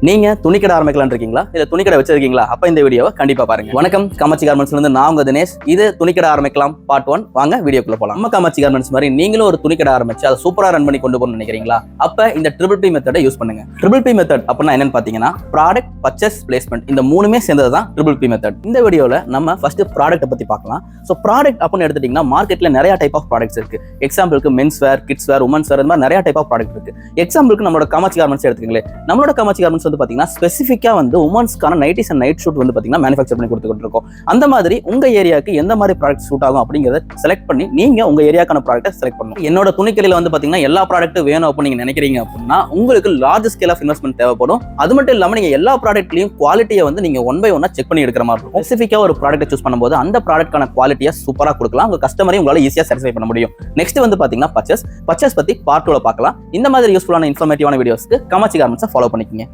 நீங்க துணிக்கடை ஆரம்பிக்கலாம்னு இருக்கீங்களா இல்ல துணிக்கடை வச்சிருக்கீங்களா? அப்ப இந்த வீடியோவை கண்டிப்பா பாருங்க. வணக்கம், காமாட்சி கார்மெண்ட்ஸ்ல இருந்து நான் உங்க தினேஷ். இது துணிக்கடை ஆரம்பிக்கலாம் பார்ட் 1. வாங்க வீடியோக்குள்ள போலாம். நம்ம காமாட்சி கார்மெண்ட்ஸ் மாதிரி நீங்களும் ஒரு துணிக்கடை ஆரம்பிச்சு அதை சூப்பரா ரன் பண்ணி கொண்டு போகணும்னு நினைக்கிறீங்களா? அப்ப இந்த ட்ரிபிள் பி மெத்தடை யூஸ் பண்ணுங்க. ட்ரிபிள் பி மெத்தட் அப்படின்னா என்னன்னு பாத்தீங்கன்னா ப்ராடக்ட், பர்ச்சேஸ், பிளேஸ்மெண்ட் இந்த மூணுமே சேர்ந்ததுதான் ட்ரிபிள் பி மெத்தட். இந்த வீடியோல நம்ம ஃபர்ஸ்ட் ப்ராடக்ட்டை பத்தி பார்க்கலாம். ஸோ ப்ராடக்ட் அப்படின்னு எடுத்துட்டீங்கன்னா மார்க்கெட்ல நிறைய டைப் ஆஃப் ப்ராடக்ட்ஸ் இருக்கு. எக்ஸாம்பிளுக்கு men's wear, kids wear, women's wear, இந்த மாதிரி நிறைய டைப் ஆஃப் ப்ராடக்ட் இருக்கு. எக்ஸாம்பிளுக்கு நம்மளோட காமாட்சி கார்மெண்ட்ஸ் எடுத்துக்கங்களேன். நம்மளோட காமாட்சி கார்மெண்ட்ஸ் வந்து பாத்தீங்கன்னா ஸ்பெசிஃபிக்கா வந்து உமன்ஸ்க்கான நைட்டிஸ் அண்ட் நைட் ஷூட் வந்து பாத்தீங்கன்னா மேனுஃபேக்சர் பண்ணி கொடுத்துட்டு இருக்கோம். அந்த மாதிரி உங்க ஏரியாவுக்கு எந்த மாதிரி ப்ராடக்ட் சூட் ஆகும் அப்படிங்கறத செலக்ட் பண்ணி நீங்க உங்க ஏரியாக்கான ப்ராடக்ட்டை செலக்ட் பண்ணணும். என்னோட துணிக்கடையில வந்து பாத்தீங்கன்னா எல்லா ப்ராடக்ட்டும் வேணும் அப்படின்னு நீங்க நினைக்கிறீங்க அப்படின்னா உங்களுக்கு லார்ஜ் ஸ்கேல் ஆஃப் இன்வெஸ்ட்மெண்ட் தேவைப்படும். அது மட்டும் இல்லாம நீங்க எல்லா ப்ராடக்ட்லயும் குவாலிட்டியை வந்து நீங்க ஒன் பை ஒன்னா செக் பண்ணி எடுக்கிற மாதிரி இருக்கும். ஸ்பெசிஃபிக்கா ஒரு ப்ராடக்ட்டை சூஸ் பண்ணும்போது அந்த ப்ராடக்ட்கான குவாலிட்டியை சூப்பரா கொடுக்கலாம். உங்க கஸ்டமரையும் உங்களால ஈஸியா சாட்டிஸ்ஃபை பண்ண முடியும். நெக்ஸ்ட் வந்து பாத்தீங்கன்னா பர்ச்சேஸ் பத்தி பார்ட் 2ல பார்க்கலாம். இந்த மாதிரி யூஸ்ஃபுல்லான இன்ஃபர்மேட்டிவான வீடியோஸ்க்கு காமாட்சி கார்மெண்ட்ஸை ஃபாலோ பண்ணிக்கங்க.